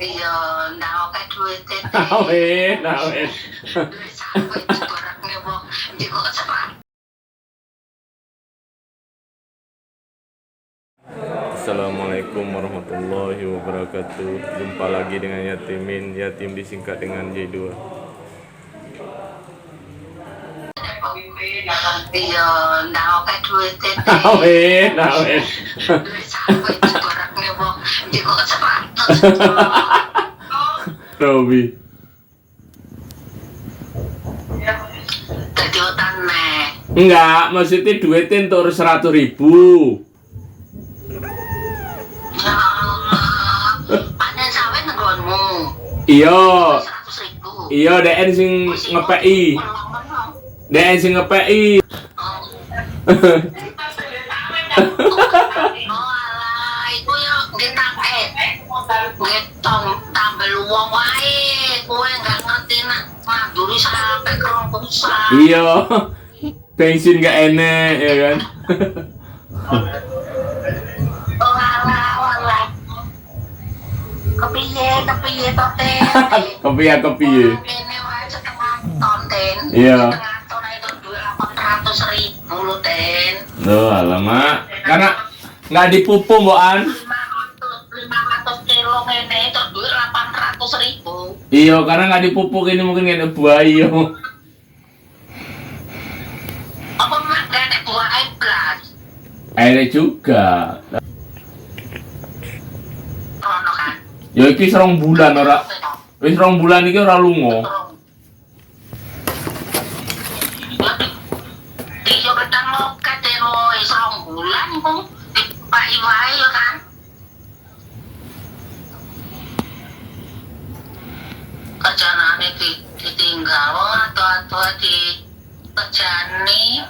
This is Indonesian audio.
Iya, ndak oke duit tete. Awet. Duit sampai barangnya wong njiko cepat. Assalamualaikum warahmatullahi wabarakatuh. Jumpa lagi dengan Yatimin, yatim disingkat dengan J2. Iya, ndak oke duit tete. Awet. Duit sampai barangnya wong njiko cepat. Robi. Dadi otan nek. Enggak, maksudnya duitnya untuk 100.000. Ya Allah. Panen sawit nggonmu. Iya. 100.000. Iya, DN sing ngepeki. DN sing ngepeki. Oh alah, iku yo ngentang ngetong tambel wong wae. Kowe enggak ngerti nak manduri sampai kerong pusat. Iya. Bensin gak enek ya kan. Oh alah. Kepiye tote. Kepiye. Ini wae setengah ton ten. Iya. Setengah ton itu duit 800.000 lu ten. Loh, alamak. Karena nggak dipupuk, Mbokan. 500 kilo ngene itu duit 800.000. Iya, karena nggak dipupuk ini mungkin nggak ada buaya. Apa mak gak ada buah iblas? Airnya juga. Ono kan? Ya iki 2 bulan ora. Wis 2 bulan iki ora lunga. Iya betang loket eno 2 bulan ku dipai wae ya kan? Kerjaanane ditinggal wong atau di kerjaan nih